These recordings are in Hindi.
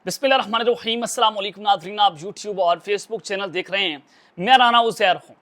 बिस्मिल्लाहिर्रहमानिर्रहीम। अस्सलाम वालेकुम नाज़रीन, आप यूट्यूब और फेसबुक चैनल देख रहे हैं। मैं राना उज़ैर हूँ।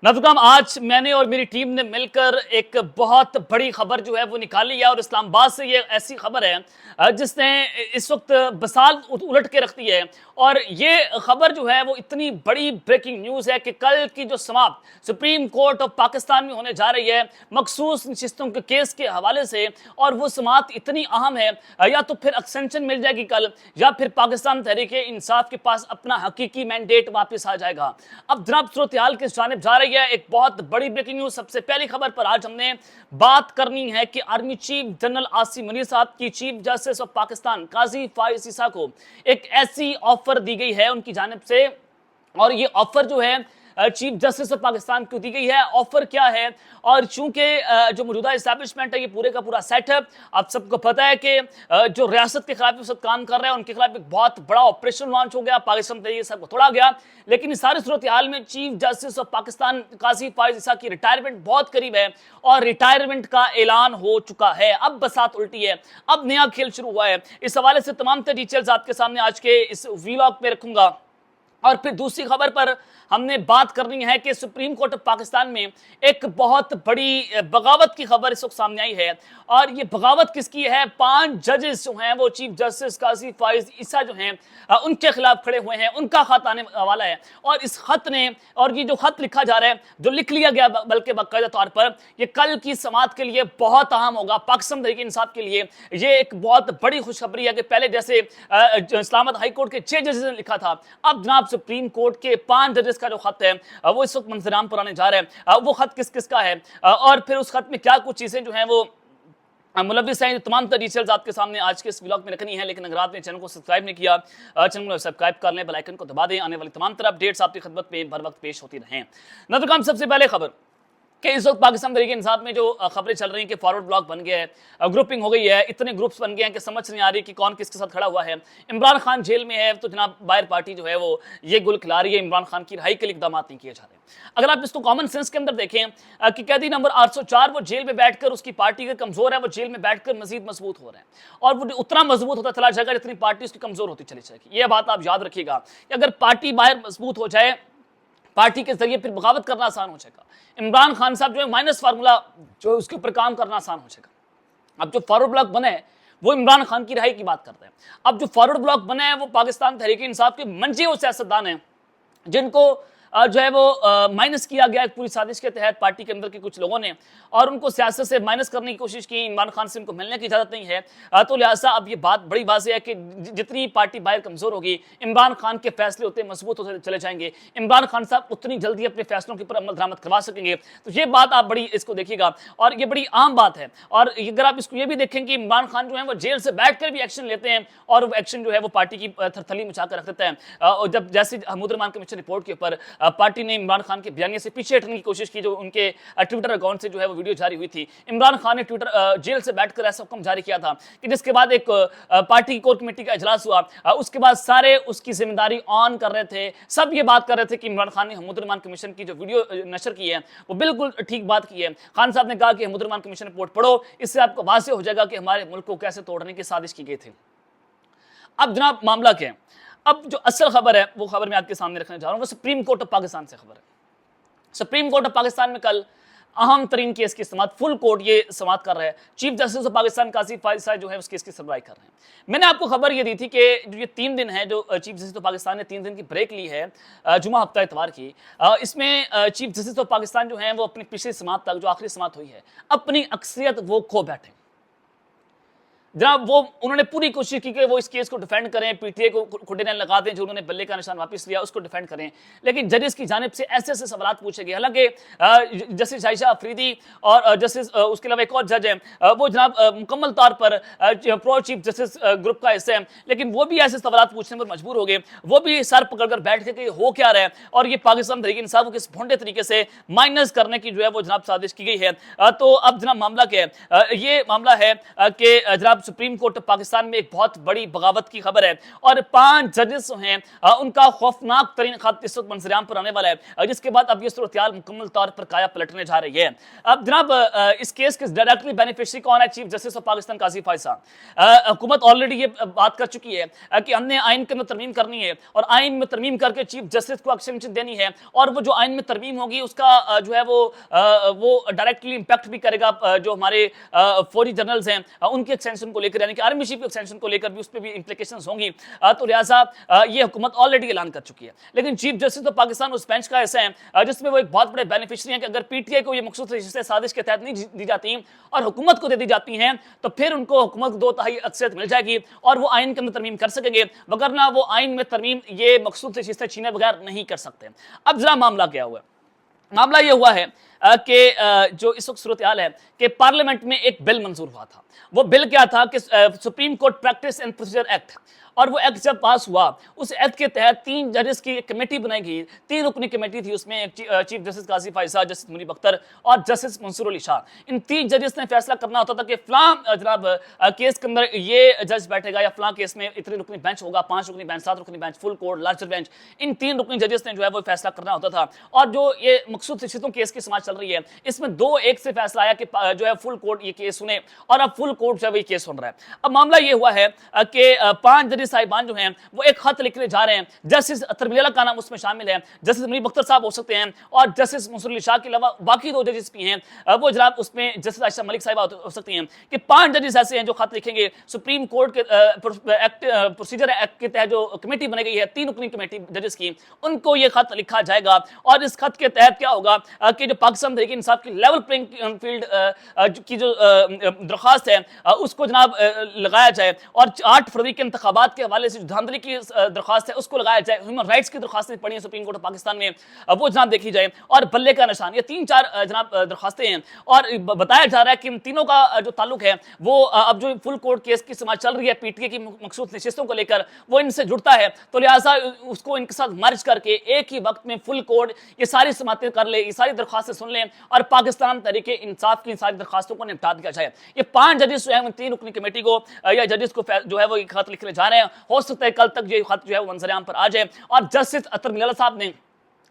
नाज़रीन, आज मैंने और मेरी टीम ने मिलकर एक बहुत बड़ी खबर जो है वो निकाली है और इस्लामाबाद से ये ऐसी खबर है जिसने इस वक्त बसाल उलट के रख दी है। और ये खबर जो है वो इतनी बड़ी ब्रेकिंग न्यूज़ है कि कल की जो समाप्त सुप्रीम कोर्ट ऑफ पाकिस्तान में होने जा रही है मखसूस नशिस्तों के केस के हवाले से, और वो समाप्त इतनी अहम है, या तो फिर एक्सटेंशन मिल जाएगी कल, या फिर पाकिस्तान तहरीक इंसाफ के पास अपना हकीकी मैंडेट वापस आ जाएगा। अब जनाब सूरत हाल किस जानिब जा रही है, एक बहुत बड़ी ब्रेकिंग न्यूज़। सबसे पहली खबर पर आज हमने बात करनी है कि army chief general Asim Munir साहब की चीफ जस्टिस ऑफ पाकिस्तान काजी फाइज ईसा को एक ऐसी ऑफर दी गई है उनकी जानिब से, और ये ऑफर जो है चीफ जस्टिस ऑफ पाकिस्तान को दी गई है। ऑफर क्या है, और चूंकि जो मौजूदा इस्टेब्लिशमेंट है ये पूरे का पूरा सेट है, आप सबको पता है कि जो रियासत के खिलाफ इस वक्त काम कर रहे हैं उनके खिलाफ एक बहुत बड़ा ऑपरेशन लॉन्च हो गया, पाकिस्तान तरीके सबको तोड़ा गया। लेकिन इस सारी सूरत हाल में चीफ जस्टिस ऑफ पाकिस्तान काजी फाइज ईसा की रिटायरमेंट बहुत करीब है और रिटायरमेंट का ऐलान हो चुका है। अब बसात उल्टी है, अब नया खेल शुरू हुआ है। इस हवाले से तमाम डिटेल्स आपके सामने आज के इस व्लॉग में रखूंगा। और फिर दूसरी खबर पर हमने बात करनी है कि सुप्रीम कोर्ट ऑफ पाकिस्तान में एक बहुत बड़ी बगावत की खबर इस वक्त सामने आई है, और ये बगावत किसकी है? 5 जजेस जो हैं वो चीफ जस्टिस काजी फाइज ईसा जो हैं उनके खिलाफ खड़े हुए हैं। उनका खत आने वाला है, और इस खत ने, और ये जो खत लिखा जा रहा है, जो लिख लिया गया बल्कि बाकायदा तौर पर, ये कल की समाअत के लिए बहुत अहम होगा। पाकिस्तान तहरीक इंसाफ के लिए ये एक बहुत बड़ी खुशखबरी है कि पहले जैसे इस्लामाबाद हाई कोर्ट के 6 जजेस ने लिखा था, अब जनाब सुप्रीम कोर्ट के 5 जजेस का जो खत है वो इस वक्त मंजराम पर आने जा रहे हैं। वो खत किस किस का है, और फिर उस खत में क्या कुछ चीजें जो हैं वो मुलविस हैं, तमाम डिटेल्स आपके सामने आज के इस व्लॉग में रखनी है। लेकिन अगर आपने चैनल को सब्सक्राइब नहीं किया, चैनल को सब्सक्राइब कर लें, बेल आइकन को दबा दें, आने वाली तमाम तरह अपडेट्स आपकी खिदमत में बर वक्त पेश होती रहें। नज़र सबसे पहले खबर कि इस वक्त पाकिस्तान तहरीक इंसाफ में जो खबरें चल रही हैं कि फॉरवर्ड ब्लॉक बन गया है, ग्रुपिंग हो गई है, इतने ग्रुप्स बन गए हैं कि समझ नहीं आ रही कि कौन किसके साथ खड़ा हुआ है। इमरान खान जेल में है तो जनाब बाहर पार्टी जो है वो ये गुल खिला रही है, इमरान खान की रिहाई के लिए इकदाम नहीं किए जा रहे। अगर आप इसको कॉमन सेंस के अंदर देखें कि कैदी नंबर 804 वो जेल में बैठकर, उसकी पार्टी का कमजोर है, वो जेल में बैठकर मजीद मजबूत हो रहे हैं, और वो उतना मजबूत होता चला जाएगा जितनी पार्टी उसकी कमजोर होती चली जाएगी। ये बात आप याद रखिएगा कि अगर पार्टी बाहर मजबूत हो जाए, पार्टी के जरिए फिर बगावत करना आसान हो जाएगा। इमरान खान साहब जो है माइनस फार्मूला जो उसके ऊपर काम करना आसान हो जाएगा। अब जो फॉरवर्ड ब्लॉक बने हैं वो इमरान खान की रिहाई की बात करते हैं। अब जो फॉरवर्ड ब्लॉक बने हैं वो पाकिस्तान तहरीक इंसाफ के मंजे और सियासतदान हैं, जिनको जो है वो माइनस किया गया पूरी साजिश के तहत पार्टी के अंदर के कुछ लोगों ने, और उनको सियासत से माइनस करने की कोशिश की। इमरान खान से उनको मिलने की इजाजत नहीं है, तो लिहाजा अब ये बात बड़ी वाज़ेह है कि जितनी पार्टी बाहर कमजोर होगी, इमरान खान के फैसले उतने मजबूत होते चले जाएंगे, इमरान खान साहब उतनी जल्दी अपने फैसलों के ऊपर अमल दरामद करवा सकेंगे। तो ये बात आप बड़ी इसको देखिएगा, और ये बड़ी आम बात है। और अगर आप इसको ये भी देखें कि इमरान खान जो है वो जेल से बैठकर भी एक्शन लेते हैं, और वो एक्शन जो है वो पार्टी की थरथली मचा कर रख देता है। जब जैसे महमूद रहमान कमीशन रिपोर्ट के ऊपर पार्टी ने इमरान खान के बयानिए से पीछे हटने की कोशिश की, जो उनके ट्विटर अकाउंट से जो है वो वीडियो जारी हुई थी, इमरान खान ने ट्विटर जेल से बैठकर ऐसा हुक्म जारी किया था कि जिसके बाद एक पार्टी की कोर कमेटी का इजलास हुआ, उसके बाद सारे उसकी जिम्मेदारी ऑन कर रहे थे, सब ये बात कर रहे थे कि इमरान खान ने महमूद रहमान कमीशन की जो वीडियो नशर की है वो बिल्कुल ठीक बात की है। खान साहब ने कहा कि महमूद रहमान कमीशन रिपोर्ट पढ़ो, इससे आपको वाज़ेह हो जाएगा कि हमारे मुल्क को कैसे तोड़ने की साजिश की गई थी। अब जनाब मामला क्या है, अब जो असल खबर है वो खबर मैं आपके सामने रखने जा रहा हूँ, वो सुप्रीम कोर्ट ऑफ पाकिस्तान से खबर है। सुप्रीम कोर्ट ऑफ पाकिस्तान में कल अहम तरीन केस की समाअत, फुल कोर्ट ये समाअत कर रहा है। चीफ जस्टिस ऑफ पाकिस्तान काजी फाइज ईसा जो है उस केस की सुनवाई कर रहे हैं। मैंने आपको खबर ये दी थी कि जो ये 3 दिन है, जो चीफ जस्टिस ऑफ पाकिस्तान ने 3 दिन की ब्रेक ली है, जुमा हफ्ता इतवार की, इसमें चीफ जस्टिस ऑफ पाकिस्तान जो है वो अपनी पिछली समाअत तक, जो आखिरी समाअत हुई है, अपनी अक्सरियत वो खो बैठे। जनाब वो उन्होंने पूरी कोशिश की कि वो इस केस को डिफेंड करें, पीटीए को खुटे न लगा दें, जो उन्होंने बल्ले का निशान वापस लिया उसको डिफेंड करें, लेकिन जजेस की जानिब से ऐसे ऐसे सवाल पूछे गए। हालांकि जस्टिस आयशा अफरीदी और जस्टिस उसके अलावा एक और जज है, वो जनाब मुकम्मल तौर पर प्रो चीफ जस्टिस ग्रुप का हिस्सा है, लेकिन वो भी ऐसे सवाल पूछने पर मजबूर हो गए। वो भी सर पकड़कर बैठ के कि हो क्या रहा है, और ये पाकिस्तान तहरीक इंसाफ को किस भोंडे तरीके से माइनस करने की जो है वो जनाब साजिश की गई है। तो अब जनाब मामला क्या है, ये मामला है कि जनाब सुप्रीम कोर्ट पाकिस्तान में एक बहुत बड़ी बगावत की खबर है और 5 जजेस हैं उनका खौफनाक तरीन खत इस वक्त मंजर आम पर आने वाला है, जिसके बाद अब ये सूरत हाल मुकम्मल तौर पर काया पलटने जा रही है। अब जनाब इस केस के डायरेक्टली बेनिफिशियरी कौन है? चीफ जस्टिस ऑफ पाकिस्तान काजी फायज साहब। हुकूमत ऑलरेडी ये बात कर चुकी है कि हमने आइन के अंदर तरमीम करनी है और आइन में तरमीम करके चीफ जस्टिस को एक्सटेंशन देनी है, और वो जो आइन में तरमीम होगी उसका जो है वो डायरेक्टली इंपैक्ट भी करेगा जो हमारे फौजी जनरल्स हैं उनके एक्सटेंशन को लेकर, यानी कि आर्मी चीफ के एक्सटेंशन को लेकर भी उस पर भी इंप्लीकेशंस होंगी। तो लिहाजा ये हुकूमत ऑलरेडी ऐलान कर चुकी है, लेकिन चीफ जस्टिस ऑफ पाकिस्तान उस बेंच का ऐसा है जिसमें वो एक बहुत बड़े बेनिफिशियरी हैं कि अगर पीटीआई को ये मखसूस साजिश के तहत नहीं दी जाती और हुकूमत को दे दी जाती हैं तो फिर उनको हुकूमत 2/3 अक्सरियत मिल जाएगी और वो आइन के अंदर तरमीम कर सकेंगे, वगरना वो आइन में तरमीम ये मखसूस चीजें छीने बगैर नहीं कर सकते। अब जरा मामला क्या हुआ? मामला ये हुआ है कि जो इस वक्त सूरत हाल है कि पार्लियामेंट में एक बिल मंजूर हुआ था। वो बिल क्या था कि supreme court practice and procedure act, और वो एक्ट जब पास हुआ उस एक्ट के तहत 3 जजेस की एक कमेटी बनाई गई। 3 रुकनी कमेटी थी, उसमें एक चीफ जस्टिस काजी फायज साहब, जस्टिस मुनीब अख्तर और जस्टिस मंसूर अली शाह। इन 3 जजेस ने फैसला करना होता था कि फलां जनाब केस के अंदर ये जज बैठेगा या फलां केस में इतनी रुकनी बेंच होगा, 5 रुकनी बेंच, 7 रुकनी bench, full court, larger bench. इन 3 रुकनी जजेस ने जो है वो फैसला करना होता था। और जो ये मकसूद शिक्षितों केस की समाज चल रही है इसमें 2-1 से फैसला आया कि जो है फुल कोर्ट ये केस सुने, और अब फुल कोर्ट जो है ये केस सुन रहा है। अब मामला ये हुआ है कि 5 जजेस साहिबान जो हैं वो एक खत लिखने जा रहे हैं। जस्टिस अतर मिल्ला का नाम उसमें शामिल है, जस्टिस मुनीब अख्तर साहब हो सकते हैं, और जस्टिस मंसूर अली शाह के अलावा बाकी 2 जजेस भी हैं वो जनाब उसमें जस्टिस आयशा मलिक साहिबा हो सकती हैं। कि 5 जजेस ऐसे हैं जो खत लिखेंगे सुप्रीम कोर्ट के प्रोसीजर एक्ट के तहत जो कमेटी बनाई गई है 3 रुकनी कमेटी जजेस की, उनको ये खत लिखा जाएगा। और इस खत के तहत क्या होगा कि जो पाकिस्तान तहरीक इंसाफ की लेवल प्लेइंग फील्ड की जो दरख्वास्त है उसको जनाब लगाया जाए, और 8 फरवरी के इंतखाबात के हवाले से धांधली की दरख्वास्त है उसको लगाया जाए। ह्यूमन राइट्स की दरख्वास्तें पड़ी हैं सुप्रीम कोर्ट ऑफ पाकिस्तान में, वो जनाब देखी जाए, और बल्ले का निशान, ये 3-4 जनाब दरख्वास्तें हैं। और बताया जा रहा है कि इन तीनों का जो ताल्लुक है वो अब जो फुल कोर्ट केस की समाज चल रही है पीटीए की मखसूस नशिस्तों को लेकर वो इनसे जुड़ता है, तो लिहाजा उसको इनके साथ मर्ज करके एक ही वक्त में फुल कोर्ट ये सारी समातें कर ले, ये सारी दरख्वास्तें सुन लें और पाकिस्तान तरीके इंसाफ की सारी दरख्वास्तों को निपटा दिया जाए। ये 5 जजेस जो है 3 रुकनी कमेटी को या जजेस को जो है वो खत लिखने जा रहे हैं। हो सकता है कल तक ये खत जो है वो मंजर आम पर आ जाए। और जस्टिस अतर मिल्ला साहब ने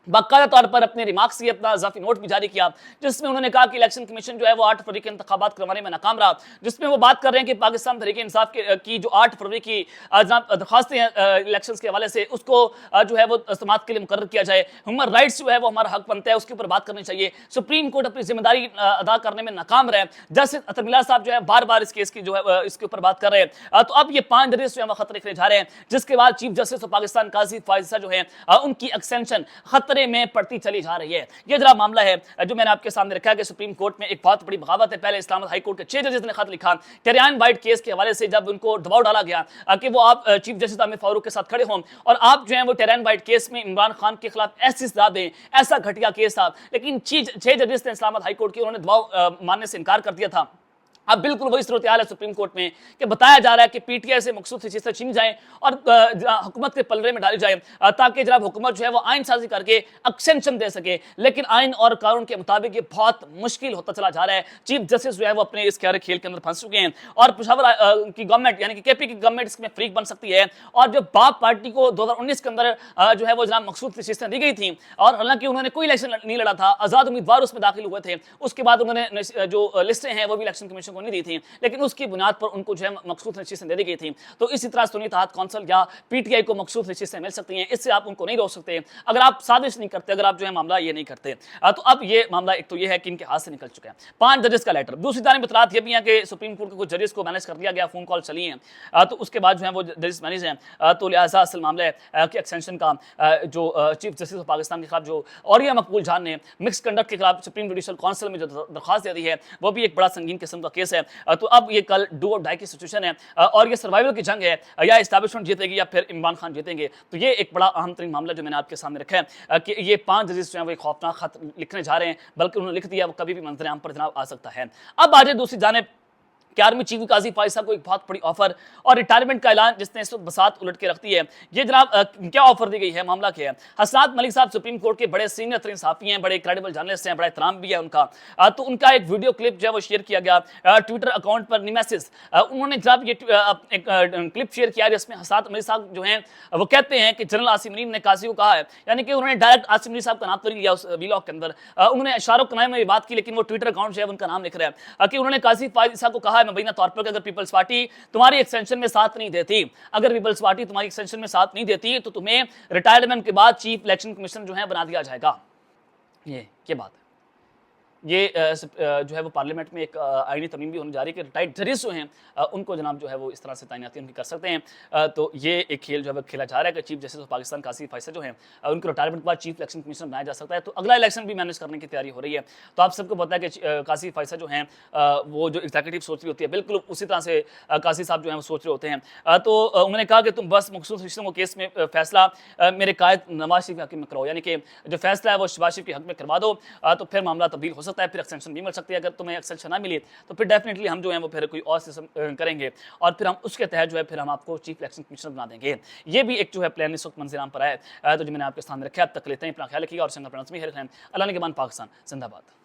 बाकायदा तौर पर अपने रिमार्क्स से अपना इजाफी नोट भी जारी किया, जिसमें उन्होंने कहा कि इलेक्शन कमीशन जो है वो 8 फरवरी के इंतखाबात करवाने में नाकाम रहा, जिसमें वो बात कर रहे हैं कि पाकिस्तान तहरीक इंसाफ की जो 8 फरवरी की दरख्वास्तें हैं इलेक्शन के हवाले से उसको जो है वो समात के लिए मुकर्रर किया जाए। ह्यूमन राइट्स जो है वो हमारा हक बनता है, उसके ऊपर बात करनी चाहिए। सुप्रीम कोर्ट अपनी जिम्मेदारी अदा करने में नाकाम रहे। जस्टिस अतर मिल्ला साहब जो है बार बार इस केस की जो है इसके ऊपर बात कर रहे हैं। तो अब ये 5 जजेस जो है वो खतरे लिखने जा रहे हैं, जिसके बाद चीफ जस्टिस ऑफ पाकिस्तान काजी फायज साहब जो है उनकी एक्सटेंशन खतरे में पड़ती चली जा रही है। ये जरा मामला है जो मैंने आपके सामने रखा है कि सुप्रीम कोर्ट में एक बहुत बड़ी बगावत है। पहले इस्लामाबाद हाई कोर्ट के 6 जजेस ने खत लिखा टेरियान वाइट केस के हवाले से, जब उनको दबाव डाला गया कि वो आप चीफ जस्टिस आमिर फारूक के साथ खड़े हों और आप जो है वो टेरियान वाइट केस में इमरान खान के खिलाफ ऐसी सजा दें, ऐसा घटिया केस था, लेकिन 6 जजेस ने इस्लामाबाद हाई कोर्ट की उन्होंने दबाव मानने से इनकार कर दिया था। अब बिल्कुल वही सूरत हाल है सुप्रीम कोर्ट में कि बताया जा रहा है कि पीटीआई से मकसूद चीजें छीन जाए और हुकूमत के पलरे में डाली जाए, ताकि जनाब हुकूमत जो है वो आइन साजी करके एक्सटेंशन दे सके। लेकिन आइन और कानून के मुताबिक ये बहुत मुश्किल होता चला जा रहा है। चीफ जस्टिस जो है वो अपने इस खेल के अंदर फंस चुके हैं और पेशावर की गवर्नमेंट यानी कि केपी की गवर्नमेंट इसमें फ्रीक बन सकती है। और जो बाप पार्टी को 2019 के अंदर जो है वो जनाब मकसूद चीजें दी गई थी, और हालांकि उन्होंने कोई इलेक्शन नहीं लड़ा था, आजाद उम्मीदवार उसमें दाखिल हुए थे, उसके बाद उन्होंने जो लिस्टें हैं वो भी इलेक्शन कमीशन को नहीं दी थी, लेकिन उसकी बुनियाद पर उनको जो है मखसूस नशीसें दे दी गई थी। तो इसी तरह सुन्नी इत्तेहाद कौंसिल या पीटीआई को मखसूस नशीसें मिल सकती हैं, इससे आप उनको नहीं रोक सकते अगर आप साजिश नहीं करते, अगर आप जो है मामला ये नहीं करते। तो अब ये मामला एक तो ये है कि इनके हाथ से निकल चुका है 5 जजेस का लेटर। दूसरी जानब इतलात ये भी है कि सुप्रीम कोर्ट के कुछ जजेस को मैनेज कर दिया गया, फोन कॉल चली हैं, तो उसके बाद जो है वो जजेस मैनेज हैं। तो लिहाजा असल मामला है कि एक्सटेंशन का जो चीफ जस्टिस ऑफ पाकिस्तान के खिलाफ जो औरिया मकबूल जान ने मिक्स कंडक्ट के खिलाफ सुप्रीम जुडिशल काउंसिल में जो दरख्वास्त दे दी है वो भी एक बड़ा संगीन किस्म का केस है। तो अब ये कल डू और डाई की सिचुएशन है और ये सर्वाइवल की जंग है, या एस्टैब्लिशमेंट जीतेगी या फिर इमरान खान जीतेंगे। तो ये एक बड़ा अहम तरीन मामला जो मैंने आपके सामने रखा है कि ये 5 जजेस जो है वो एक खौफनाक खत लिखने जा रहे हैं, बल्कि उन्होंने लिख दिया वो कभी भी मंजर आम पर जनाब आ सकता है। अब आ जाए दूसरी जानिब कि आर्मी चीफ काजी फाइज साहब को एक बहुत बड़ी ऑफर और रिटायरमेंट का ऐलान जिसने इस वक्त बसात उलट के रख दी है। ये जनाब क्या ऑफर दी गई है, मामला क्या है? हसनात मलिक साहब सुप्रीम कोर्ट के बड़े सीनियर तरीन साफी हैं, बड़े क्रेडिबल जर्नलिस्ट हैं, बड़ा एहतराम भी है उनका। तो उनका एक वीडियो क्लिप जो है वो शेयर किया गया ट्विटर अकाउंट पर निमेसिस। उन्होंने जनाब ये एक क्लिप शेयर किया जिसमें हसनात मलिक साहब जो हैं वो कहते हैं कि जनरल आसिम मुनीर ने काजी को कहा है, यानी कि उन्होंने डायरेक्ट आसिम मुनीर साहब का नाम तो नहीं लिया उस वीलॉग के अंदर, उन्होंने इशारों कनाए में बात की, लेकिन वो ट्विटर अकाउंट जो है उनका नाम लिख रहा है कि उन्होंने काजी फाइज साहब को कहा है मुबैना तौर पर कि अगर पीपल्स पार्टी तुम्हारी एक्सटेंशन में साथ नहीं देती, अगर पीपल्स पार्टी तुम्हारी एक्सटेंशन में साथ नहीं देती तो तुम्हें रिटायरमेंट के बाद चीफ इलेक्शन कमिश्नर जो है बना दिया जाएगा। ये क्या बात है? ये जो है वो पार्लियामेंट में एक आईनी तरमीम भी होने जा रही है कि रिटायर्ड जजेस जो हैं उनको जनाब जो है वो इस तरह से तैनाती उनकी कर सकते हैं। तो ये एक खेल जो है खेला जा रहा है कि चीफ जस्टिस ऑफ पाकिस्तान काजी फाइज जो हैं उनको रिटायरमेंट के बाद चीफ इलेक्शन कमिश्नर बनाया जा सकता है। तो अगला इलेक्शन भी मैनेज करने की तैयारी हो रही है। तो आप सबको पता है कि काजी फाइज जो हैं वो जो एग्जीक्यूटिव सोच रही होती है बिल्कुल उसी तरह से काजी साहब जो हैं वो सोच रहे होते हैं। तो उन्होंने कहा कि तुम बस मखसूस रिश्तों के केस में फैसला मेरे कायद नवाज शरीफ के हक में कराओ, यानी कि जो फैसला है वो शहबाज शरीफ के हक में करवा दो, तो फिर मामला तब्दील हो सकता है, फिर एक्सटेंशन भी मिल सकती है। अगर तुम्हें एक्सटेंशन ना मिली तो फिर डेफिनेटली हम जो है वो फिर कोई और सिस्टम करेंगे और फिर हम उसके तहत जो है फिर हम आपको चीफ इलेक्शन कमिश्नर बना देंगे। ये भी एक जो है प्लान इस वक्त मंजराम पर आया है। तो जो मैंने आपके सामने रखा है, अब तक लेते हैं, अपना ख्याल रखिएगा और संग में अल्लाह ने के बाद पाकिस्तान जिंदाबाद।